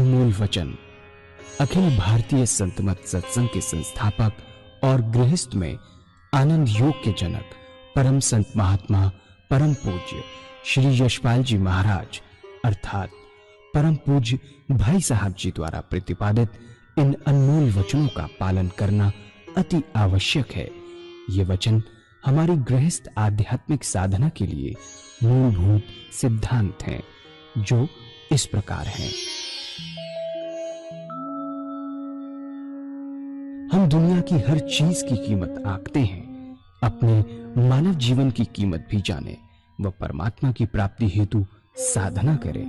अनमोल वचन अखिल भारतीय संत मत सत्संग के संस्थापक और गृहस्थ में आनंद योग के जनक परम संत महात्मा परम पूज्य श्री यशपाल जी महाराज अर्थात परम पूज्य भाई साहब जी द्वारा प्रतिपादित इन अनमोल वचनों का पालन करना अति आवश्यक है। ये वचन हमारी गृहस्थ आध्यात्मिक साधना के लिए मूलभूत सिद्धांत हैं, जो इस प्रकार हैं। हम दुनिया की हर चीज की कीमत आंकते हैं, अपने मानव जीवन की कीमत भी जाने व परमात्मा की प्राप्ति हेतु साधना करें।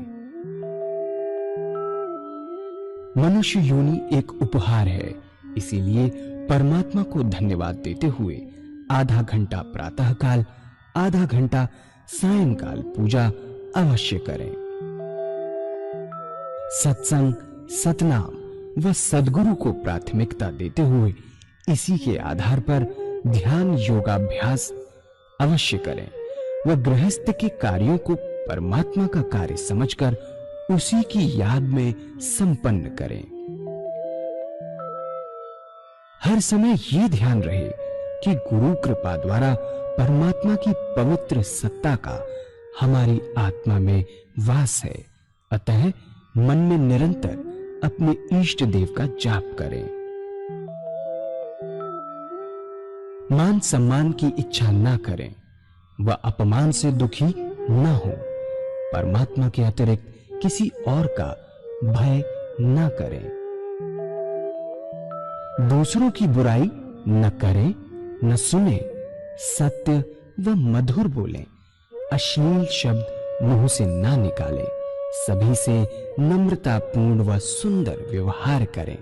मनुष्य योनि एक उपहार है, इसीलिए परमात्मा को धन्यवाद देते हुए आधा घंटा प्रातःकाल, आधा घंटा सायंकाल पूजा अवश्य करें। सत्संग, सतनाम व सद्गुरु को प्राथमिकता देते हुए इसी के आधार पर ध्यान योगाभ्यास अवश्य करें व गृहस्थ के कार्यों को परमात्मा का कार्य समझकर उसी की याद में संपन्न करें। हर समय ये ध्यान रहे कि गुरु कृपा द्वारा परमात्मा की पवित्र सत्ता का हमारी आत्मा में वास है, अतः मन में निरंतर अपने इष्ट देव का जाप करें। मान सम्मान की इच्छा ना करें व अपमान से दुखी ना हो। परमात्मा के अतिरिक्त किसी और का भय ना करें। दूसरों की बुराई न करें, न सुने, सत्य व मधुर बोलें, अश्लील शब्द मुंह से ना निकालें, सभी से नम्रतापूर्ण व सुंदर व्यवहार करें।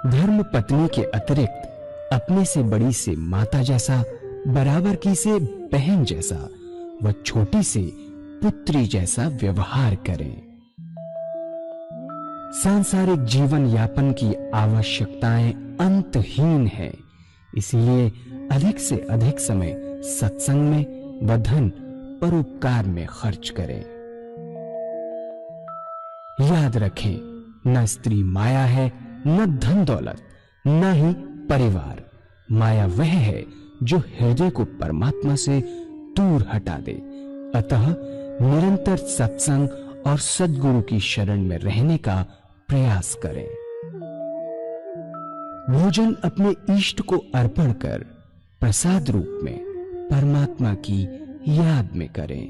धर्म पत्नी के अतिरिक्त अपने से बड़ी से माता जैसा, बराबर की से बहन जैसा व छोटी से पुत्री जैसा व्यवहार करें। सांसारिक जीवन यापन की आवश्यकताएं अंतहीन है, इसलिए अधिक से अधिक समय सत्संग में व धन परोपकार में खर्च करें। याद रखें, न स्त्री माया है, न धन दौलत, न ही परिवार। माया वह है जो हृदय को परमात्मा से दूर हटा दे। अतः निरंतर सत्संग और सद्गुरु की शरण में रहने का प्रयास करें। भोजन अपने इष्ट को अर्पण कर प्रसाद रूप में परमात्मा की याद में करें।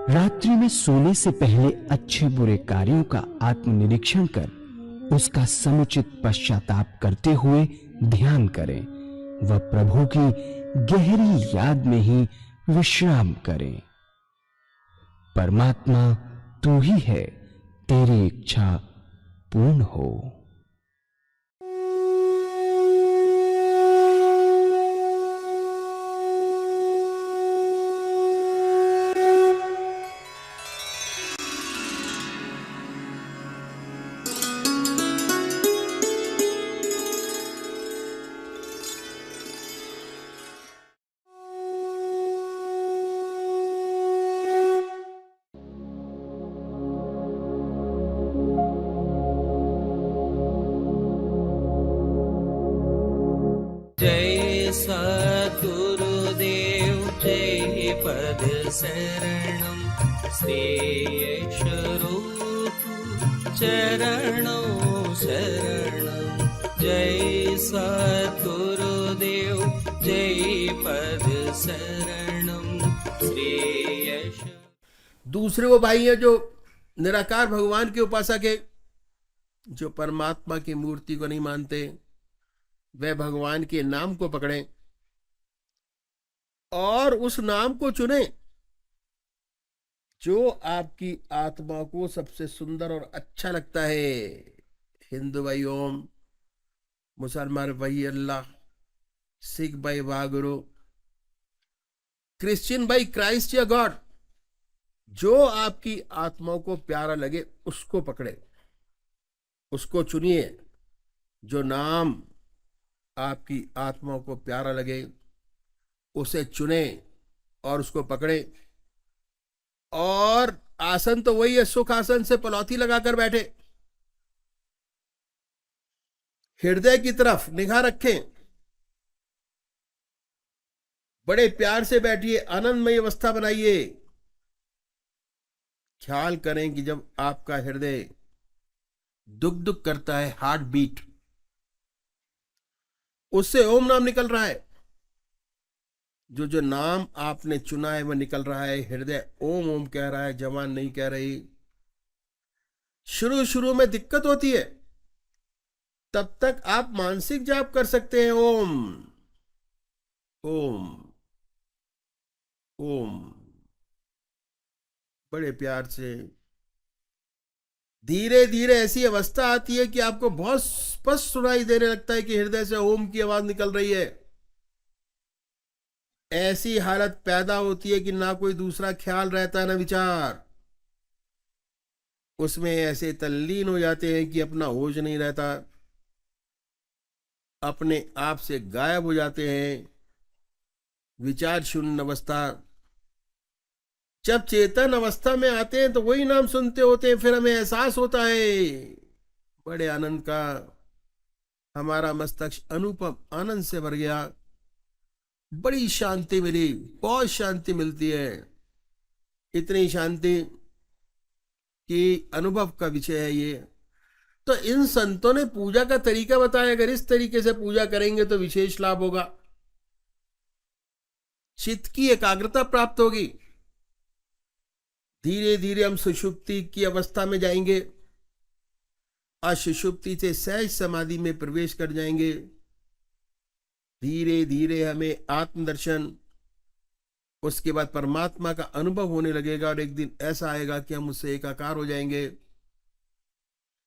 रात्रि में सोने से पहले अच्छे बुरे कार्यों का आत्मनिरीक्षण कर उसका समुचित पश्चाताप करते हुए ध्यान करें व प्रभु की गहरी याद में ही विश्राम करें। परमात्मा तू ही है, तेरी इच्छा पूर्ण हो। जय सद्गुरुदेव जय पद शरणम श्रेयस रूप चरणों शरणम। जय सद्गुरुदेव जय पद शरणम श्रेयस। दूसरे वो भाई हैं जो निराकार भगवान के उपासक है, जो परमात्मा की मूर्ति को नहीं मानते, वह भगवान के नाम को पकड़ें और उस नाम को चुने जो आपकी आत्मा को सबसे सुंदर और अच्छा लगता है। हिंदू भाई ओम, मुसलमान भाई अल्लाह, सिख भाई वागुरु, क्रिश्चियन भाई क्राइस्ट या गॉड। जो आपकी आत्मा को प्यारा लगे उसको पकड़े, उसको चुनिए। जो नाम आपकी आत्मा को प्यारा लगे उसे चुने और उसको पकड़े, और आसन तो वही है, सुख आसन से पलौती लगाकर बैठे, हृदय की तरफ निगाह रखें, बड़े प्यार से बैठिए, आनंदमय अवस्था बनाइए। ख्याल करें कि जब आपका हृदय दुख दुख करता है, हार्ट बीट, उससे ओम नाम निकल रहा है। जो जो नाम आपने चुना है वह निकल रहा है, हृदय ओम ओम कह रहा है, जवान नहीं कह रही। शुरू शुरू में दिक्कत होती है, तब तक आप मानसिक जाप कर सकते हैं, ओम ओम ओम, बड़े प्यार से। धीरे धीरे ऐसी अवस्था आती है कि आपको बहुत स्पष्ट सुनाई देने लगता है कि हृदय से ओम की आवाज निकल रही है। ऐसी हालत पैदा होती है कि ना कोई दूसरा ख्याल रहता है, ना विचार। उसमें ऐसे तल्लीन हो जाते हैं कि अपना होश नहीं रहता, अपने आप से गायब हो जाते हैं, विचार शून्य अवस्था। जब चेतन अवस्था में आते हैं तो वही नाम सुनते होते हैं, फिर हमें एहसास होता है बड़े आनंद का। हमारा मस्तिष्क अनुपम आनंद से भर गया, बड़ी शांति मिली, बहुत शांति मिलती है। इतनी शांति कि अनुभव का विषय है ये। तो इन संतों ने पूजा का तरीका बताया, अगर इस तरीके से पूजा करेंगे तो विशेष लाभ होगा, चित्त की एकाग्रता प्राप्त होगी। धीरे धीरे हम सुषुप्ति की अवस्था में जाएंगे और सुषुप्ति से सहज समाधि में प्रवेश कर जाएंगे। धीरे धीरे हमें आत्मदर्शन, उसके बाद परमात्मा का अनुभव होने लगेगा और एक दिन ऐसा आएगा कि हम उससे एकाकार हो जाएंगे,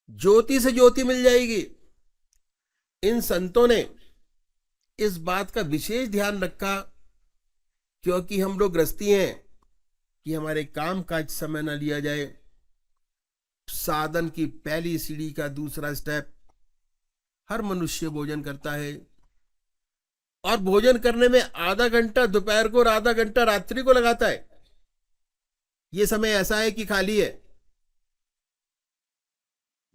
ज्योति से ज्योति मिल जाएगी। इन संतों ने इस बात का विशेष ध्यान रखा, क्योंकि हम लोग गृहस्थी हैं कि हमारे काम काज समय न लिया जाए। साधन की पहली सीढ़ी का दूसरा स्टेप, हर मनुष्य भोजन करता है और भोजन करने में आधा घंटा दोपहर को और आधा घंटा रात्रि को लगाता है। यह समय ऐसा है कि खाली है,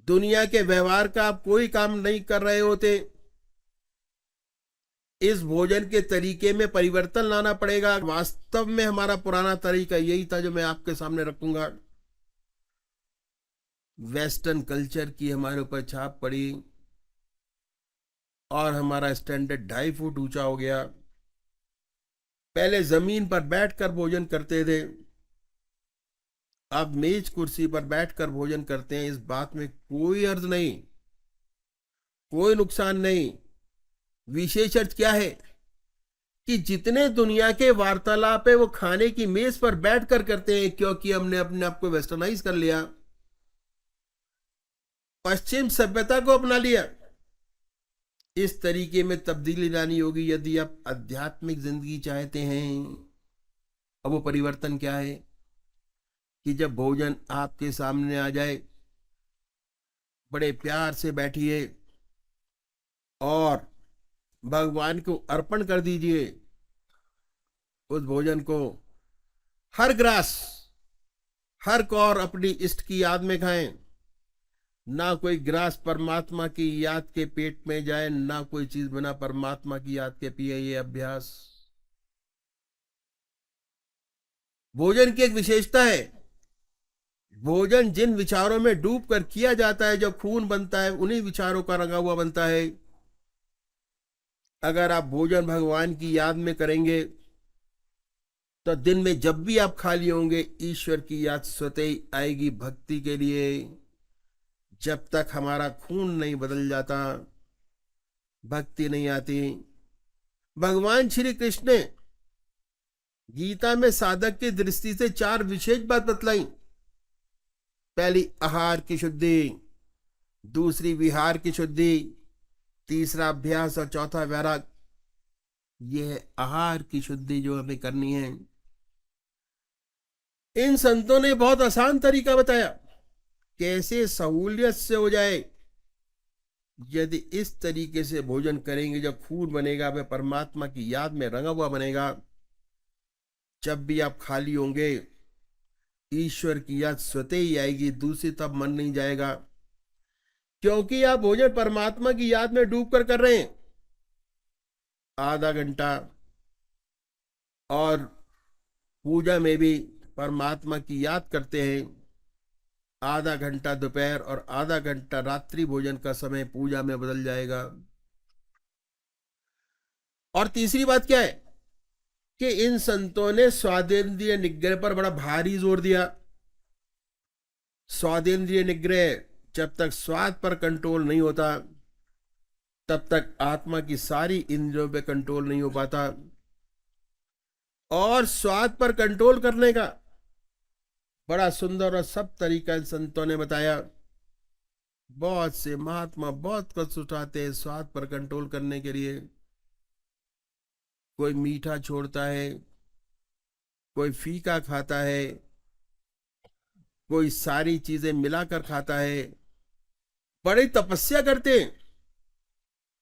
दुनिया के व्यवहार का आप कोई काम नहीं कर रहे होते। इस भोजन के तरीके में परिवर्तन लाना पड़ेगा। वास्तव में हमारा पुराना तरीका यही था जो मैं आपके सामने रखूंगा। वेस्टर्न कल्चर की हमारे ऊपर छाप पड़ी और हमारा स्टैंडर्ड 2.5 फुट ऊंचा हो गया। पहले जमीन पर बैठकर भोजन करते थे, अब मेज कुर्सी पर बैठकर भोजन करते हैं। इस बात में कोई अर्थ नहीं, कोई नुकसान नहीं। विशेष अर्थ क्या है कि जितने दुनिया के वार्तालाप है वो खाने की मेज पर बैठकर करते हैं, क्योंकि हमने अपने आप को वेस्टर्नाइज कर लिया, पश्चिम सभ्यता को अपना लिया। इस तरीके में तब्दीली लानी होगी यदि आप आध्यात्मिक जिंदगी चाहते हैं। अब वो परिवर्तन क्या है कि जब भोजन आपके सामने आ जाए, बड़े प्यार से बैठिए और भगवान को अर्पण कर दीजिए उस भोजन को। हर ग्रास, हर कौर अपनी इष्ट की याद में खाएं। ना कोई ग्रास परमात्मा की याद के पेट में जाए, ना कोई चीज बिना परमात्मा की याद के पिए। ये अभ्यास भोजन की एक विशेषता है। भोजन जिन विचारों में डूब कर किया जाता है, जो खून बनता है, उन्हीं विचारों का रंगा हुआ बनता है। अगर आप भोजन भगवान की याद में करेंगे तो दिन में जब भी आप खाली होंगे, ईश्वर की याद स्वतः ही आएगी भक्ति के लिए। जब तक हमारा खून नहीं बदल जाता, भक्ति नहीं आती। भगवान श्री कृष्ण ने गीता में साधक की दृष्टि से 4 विशेष बात बतलाई। पहली आहार की शुद्धि, दूसरी विहार की शुद्धि, तीसरा अभ्यास और चौथा वैराग। यह है आहार की शुद्धि जो हमें करनी है। इन संतों ने बहुत आसान तरीका बताया कैसे सहूलियत से हो जाए। यदि इस तरीके से भोजन करेंगे, जब खून बनेगा वह परमात्मा की याद में रंगा हुआ बनेगा। जब भी आप खाली होंगे, ईश्वर की याद स्वतः ही आएगी, दूसरी तब मन नहीं जाएगा, क्योंकि आप भोजन परमात्मा की याद में डूब कर रहे हैं। आधा घंटा और पूजा में भी परमात्मा की याद करते हैं। आधा घंटा दोपहर और आधा घंटा रात्रि भोजन का समय पूजा में बदल जाएगा। और तीसरी बात क्या है कि इन संतों ने स्वादेंद्रिय निग्रह पर बड़ा भारी जोर दिया। स्वादेंद्रिय निग्रह, जब तक स्वाद पर कंट्रोल नहीं होता तब तक आत्मा की सारी इंद्रियों पे कंट्रोल नहीं हो पाता। और स्वाद पर कंट्रोल करने का बड़ा सुंदर और सब तरीका इन संतों ने बताया। बहुत से महात्मा बहुत कष्ट उठाते हैं स्वाद पर कंट्रोल करने के लिए। कोई मीठा छोड़ता है, कोई फीका खाता है, कोई सारी चीजें मिलाकर खाता है, बड़ी तपस्या करते हैं।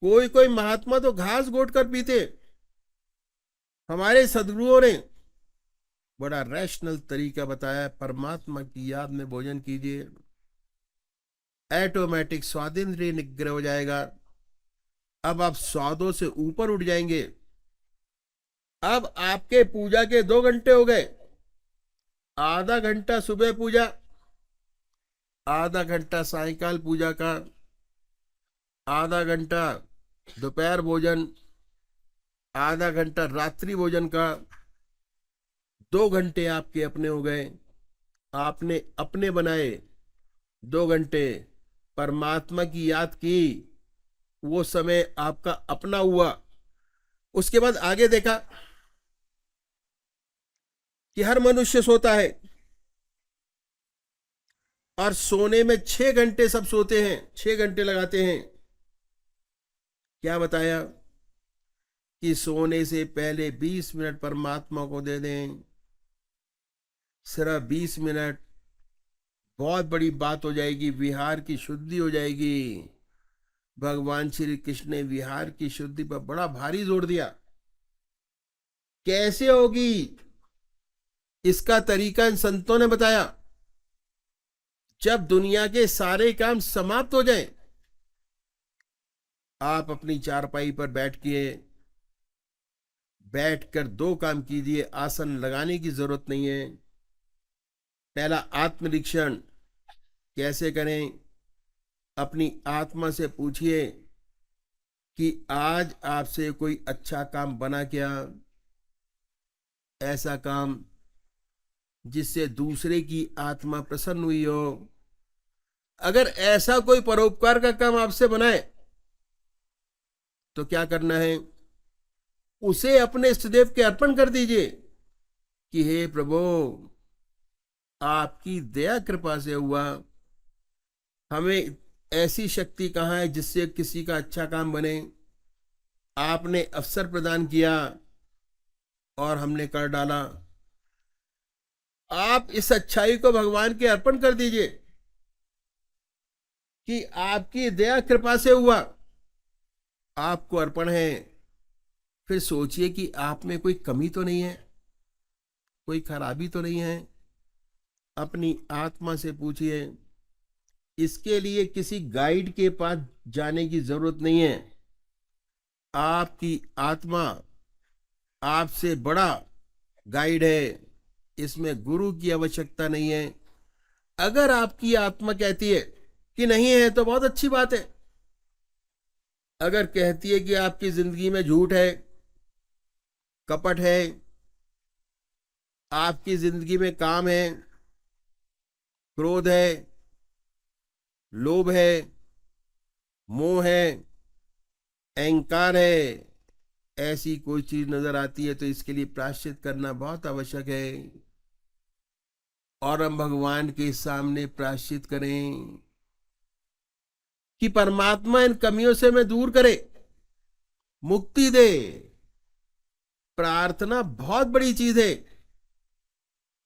कोई कोई महात्मा तो घास घोट कर पीते। हमारे सदगुरुओं ने बड़ा रैशनल तरीका बताया, परमात्मा की याद में भोजन कीजिए, ऑटोमेटिक स्वादेंद्रिय निग्रह हो जाएगा। अब आप स्वादों से ऊपर उठ जाएंगे। अब आपके पूजा के 2 घंटे हो गए। आधा घंटा सुबह पूजा, आधा घंटा सायंकाल पूजा का, आधा घंटा दोपहर भोजन, आधा घंटा रात्रि भोजन का, 2 घंटे आपके अपने हो गए। आपने अपने बनाए 2 घंटे, परमात्मा की याद की, वो समय आपका अपना हुआ। उसके बाद आगे देखा कि हर मनुष्य सोता है और सोने में 6 घंटे सब सोते हैं, 6 घंटे लगाते हैं। क्या बताया कि सोने से पहले 20 मिनट परमात्मा को दे दें, सिर्फ 20 मिनट। बहुत बड़ी बात हो जाएगी, विहार की शुद्धि हो जाएगी। भगवान श्री कृष्ण ने विहार की शुद्धि पर बड़ा भारी जोर दिया। कैसे होगी इसका तरीका इन संतों ने बताया। जब दुनिया के सारे काम समाप्त हो जाएं, आप अपनी चारपाई पर बैठकर 2 काम कीजिए। आसन लगाने की जरूरत नहीं है। पहला आत्मनिरीक्षण कैसे करें, अपनी आत्मा से पूछिए कि आज आपसे कोई अच्छा काम बना क्या, ऐसा काम जिससे दूसरे की आत्मा प्रसन्न हुई हो। अगर ऐसा कोई परोपकार का काम आपसे बनाए तो क्या करना है, उसे अपने इष्टदेव के अर्पण कर दीजिए कि हे प्रभु, आपकी दया कृपा से हुआ। हमें ऐसी शक्ति कहाँ है जिससे किसी का अच्छा काम बने। आपने अवसर प्रदान किया और हमने कर डाला। आप इस अच्छाई को भगवान के अर्पण कर दीजिए कि आपकी दया कृपा से हुआ, आपको अर्पण है। फिर सोचिए कि आप में कोई कमी तो नहीं है, कोई खराबी तो नहीं है। अपनी आत्मा से पूछिए। इसके लिए किसी गाइड के पास जाने की जरूरत नहीं है। आपकी आत्मा आपसे बड़ा गाइड है, इसमें गुरु की आवश्यकता नहीं है। अगर आपकी आत्मा कहती है कि नहीं है तो बहुत अच्छी बात है। अगर कहती है कि आपकी जिंदगी में झूठ है, कपट है, आपकी जिंदगी में काम है, क्रोध है, लोभ है, मोह है, अहंकार है, ऐसी कोई चीज नजर आती है तो इसके लिए प्रायश्चित करना बहुत आवश्यक है। और हम भगवान के सामने प्रायश्चित करें कि परमात्मा इन कमियों से हमें दूर करे, मुक्ति दे। प्रार्थना बहुत बड़ी चीज है।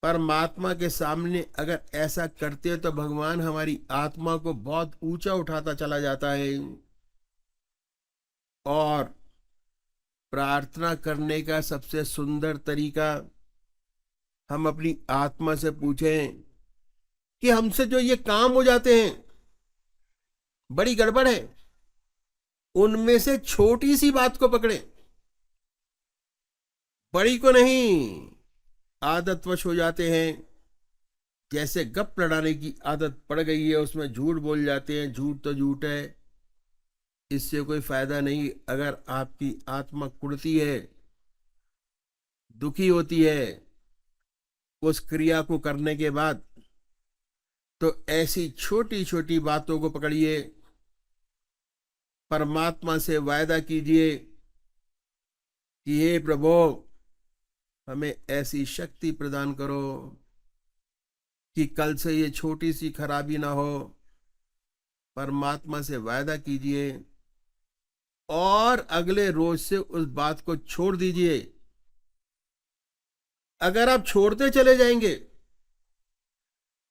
परमात्मा के सामने अगर ऐसा करते हो तो भगवान हमारी आत्मा को बहुत ऊंचा उठाता चला जाता है। और प्रार्थना करने का सबसे सुंदर तरीका हम अपनी आत्मा से पूछें कि हमसे जो ये काम हो जाते हैं, बड़ी गड़बड़ है, उनमें से छोटी सी बात को पकड़े, बड़ी को नहीं। आदतवश हो जाते हैं, जैसे गप लड़ाने की आदत पड़ गई है, उसमें झूठ बोल जाते हैं। झूठ तो झूठ है, इससे कोई फायदा नहीं। अगर आपकी आत्मा कुढ़ती है, दुखी होती है उस क्रिया को करने के बाद, तो ऐसी छोटी छोटी बातों को पकड़िए, परमात्मा से वायदा कीजिए कि हे प्रभु, हमें ऐसी शक्ति प्रदान करो कि कल से ये छोटी सी खराबी ना हो। परमात्मा से वायदा कीजिए और अगले रोज से उस बात को छोड़ दीजिए। अगर आप छोड़ते चले जाएंगे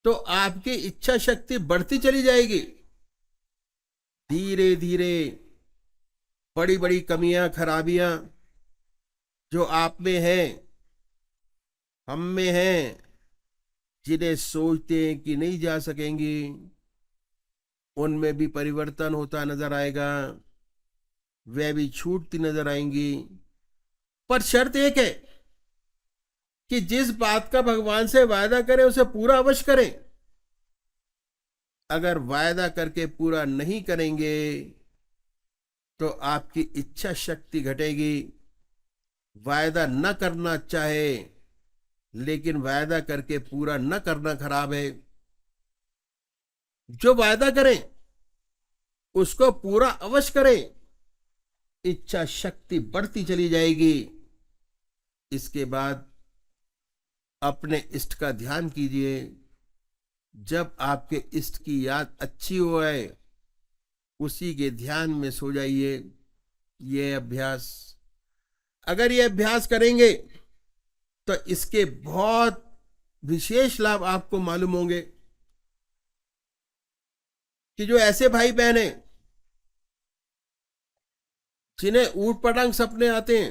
तो आपकी इच्छा शक्ति बढ़ती चली जाएगी। धीरे धीरे बड़ी बड़ी कमियां, खराबियां जो आप में हैं, हम में हैं, जिन्हें सोचते हैं कि नहीं जा सकेंगी, उनमें भी परिवर्तन होता नजर आएगा, वे भी छूटती नजर आएंगी। पर शर्त एक है कि जिस बात का भगवान से वायदा करें उसे पूरा अवश्य करें। अगर वायदा करके पूरा नहीं करेंगे तो आपकी इच्छा शक्ति घटेगी। वायदा न करना चाहे लेकिन वायदा करके पूरा न करना खराब है। जो वायदा करें उसको पूरा अवश्य करें, इच्छा शक्ति बढ़ती चली जाएगी। इसके बाद अपने इष्ट का ध्यान कीजिए। जब आपके इष्ट की याद अच्छी हो आए, उसी के ध्यान में सो जाइए। ये अभ्यास, अगर ये अभ्यास करेंगे तो इसके बहुत विशेष लाभ आपको मालूम होंगे। कि जो ऐसे भाई बहन हैं जिन्हें ऊट पटांग सपने आते हैं,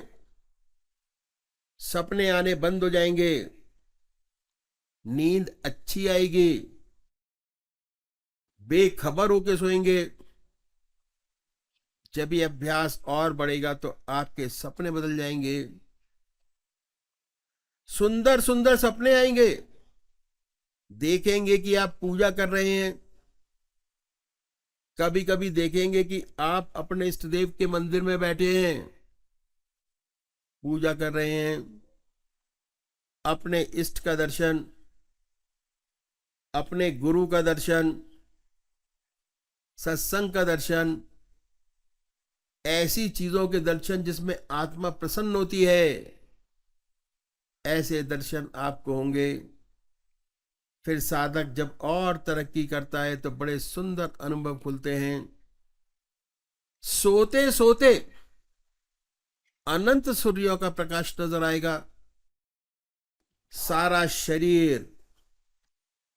सपने आने बंद हो जाएंगे, नींद अच्छी आएगी, बेखबर होके सोएंगे। जब ये अभ्यास और बढ़ेगा तो आपके सपने बदल जाएंगे, सुंदर सुंदर सपने आएंगे। देखेंगे कि आप पूजा कर रहे हैं, कभी कभी देखेंगे कि आप अपने इष्ट देव के मंदिर में बैठे हैं, पूजा कर रहे हैं। अपने इष्ट का दर्शन, अपने गुरु का दर्शन, सत्संग का दर्शन, ऐसी चीजों के दर्शन जिसमें आत्मा प्रसन्न होती है, ऐसे दर्शन आपको होंगे। फिर साधक जब और तरक्की करता है तो बड़े सुंदर अनुभव खुलते हैं। सोते सोते अनंत सूर्यों का प्रकाश नजर आएगा। सारा शरीर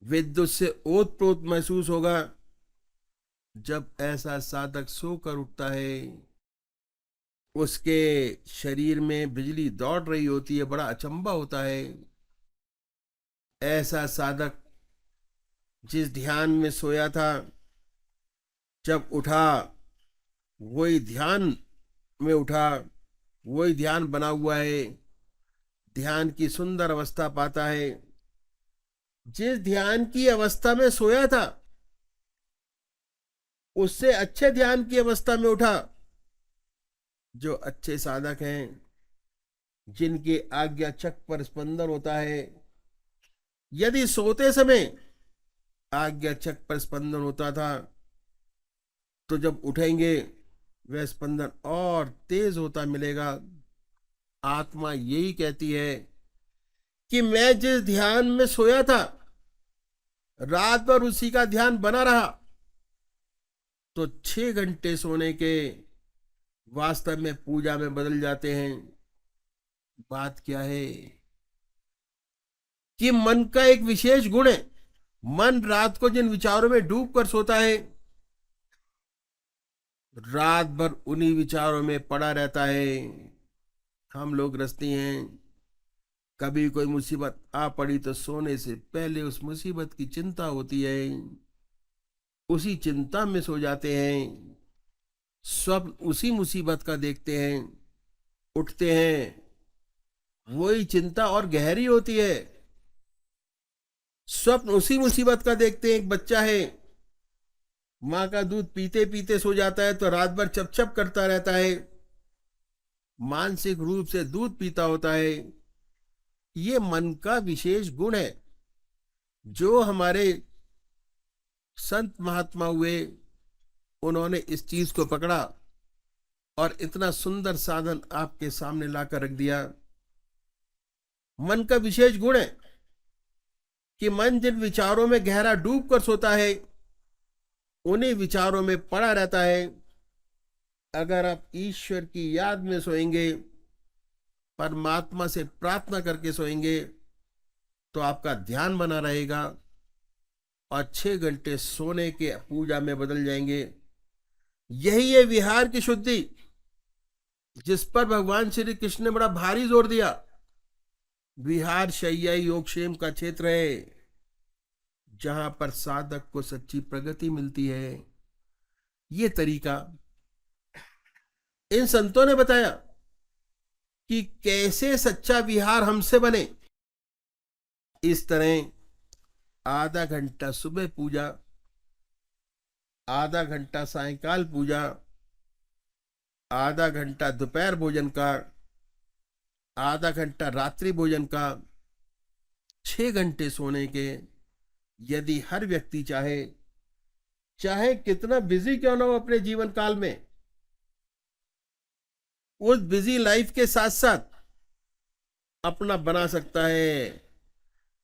विद्युत से ओतप्रोत महसूस होगा। जब ऐसा साधक सोकर उठता है, उसके शरीर में बिजली दौड़ रही होती है, बड़ा अचंभा होता है। ऐसा साधक जिस ध्यान में सोया था, जब उठा वही ध्यान में उठा, वही ध्यान बना हुआ है, ध्यान की सुंदर अवस्था पाता है। जिस ध्यान की अवस्था में सोया था उससे अच्छे ध्यान की अवस्था में उठा। जो अच्छे साधक हैं, जिनके आज्ञा चक्र पर स्पंदन होता है, यदि सोते समय आज्ञा चक्र पर स्पंदन होता था तो जब उठेंगे वह स्पंदन और तेज होता मिलेगा। आत्मा यही कहती है कि मैं जिस ध्यान में सोया था, रात भर उसी का ध्यान बना रहा, तो 6 घंटे सोने के वास्तव में पूजा में बदल जाते हैं। बात क्या है कि मन का एक विशेष गुण है। मन रात को जिन विचारों में डूब कर सोता है, रात भर उन्हीं विचारों में पड़ा रहता है। हम लोग गृहस्थी हैं, कभी कोई मुसीबत आ पड़ी तो सोने से पहले उस मुसीबत की चिंता होती है, उसी चिंता में सो जाते हैं, स्वप्न उसी मुसीबत का देखते हैं, उठते हैं, वही चिंता और गहरी होती है। स्वप्न उसी मुसीबत का देखते हैं। एक बच्चा है, मां का दूध पीते पीते सो जाता है तो रात भर चप चप करता रहता है, मानसिक रूप से दूध पीता होता है। ये मन का विशेष गुण है। जो हमारे संत महात्मा हुए, उन्होंने इस चीज को पकड़ा और इतना सुंदर साधन आपके सामने लाकर रख दिया। मन का विशेष गुण है कि मन जिन विचारों में गहरा डूब कर सोता है, उन्हीं विचारों में पड़ा रहता है। अगर आप ईश्वर की याद में सोएंगे, परमात्मा से प्रार्थना करके सोएंगे, तो आपका ध्यान बना रहेगा और 6 घंटे सोने के पूजा में बदल जाएंगे। यही है विहार की शुद्धि, जिस पर भगवान श्री कृष्ण ने बड़ा भारी जोर दिया। विहार शय्या योगक्षेम का क्षेत्र है, जहां पर साधक को सच्ची प्रगति मिलती है। ये तरीका इन संतों ने बताया कि कैसे सच्चा विहार हमसे बने। इस तरह आधा घंटा सुबह पूजा, आधा घंटा सायंकाल पूजा, आधा घंटा दोपहर भोजन का, आधा घंटा रात्रि भोजन का, 6 घंटे सोने के। यदि हर व्यक्ति चाहे कितना बिजी क्यों ना हो अपने जीवन काल में, उस बिजी लाइफ के साथ साथ अपना बना सकता है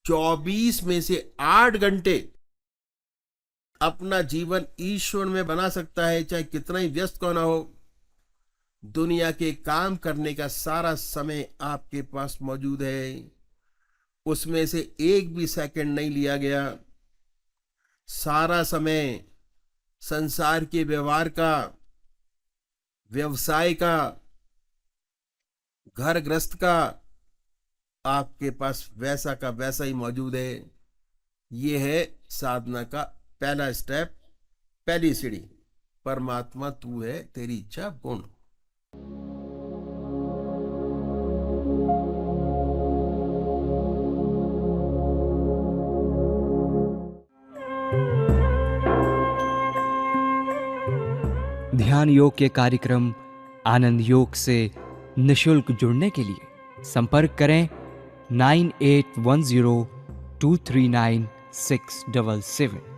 24 में से 8 घंटे अपना जीवन ईश्वर में बना सकता है। चाहे कितना ही व्यस्त क्यों ना हो, दुनिया के काम करने का सारा समय आपके पास मौजूद है, उसमें से एक भी सेकंड नहीं लिया गया। सारा समय संसार के व्यवहार का, व्यवसाय का, घर गृहस्थ का आपके पास वैसा का वैसा ही मौजूद है। ये है साधना का पहला स्टेप, पहली सीढ़ी। परमात्मा तू है, तेरी इच्छा पूर्ण। ध्यान योग के कार्यक्रम आनंद योग से निशुल्क जुड़ने के लिए संपर्क करें 9810239677।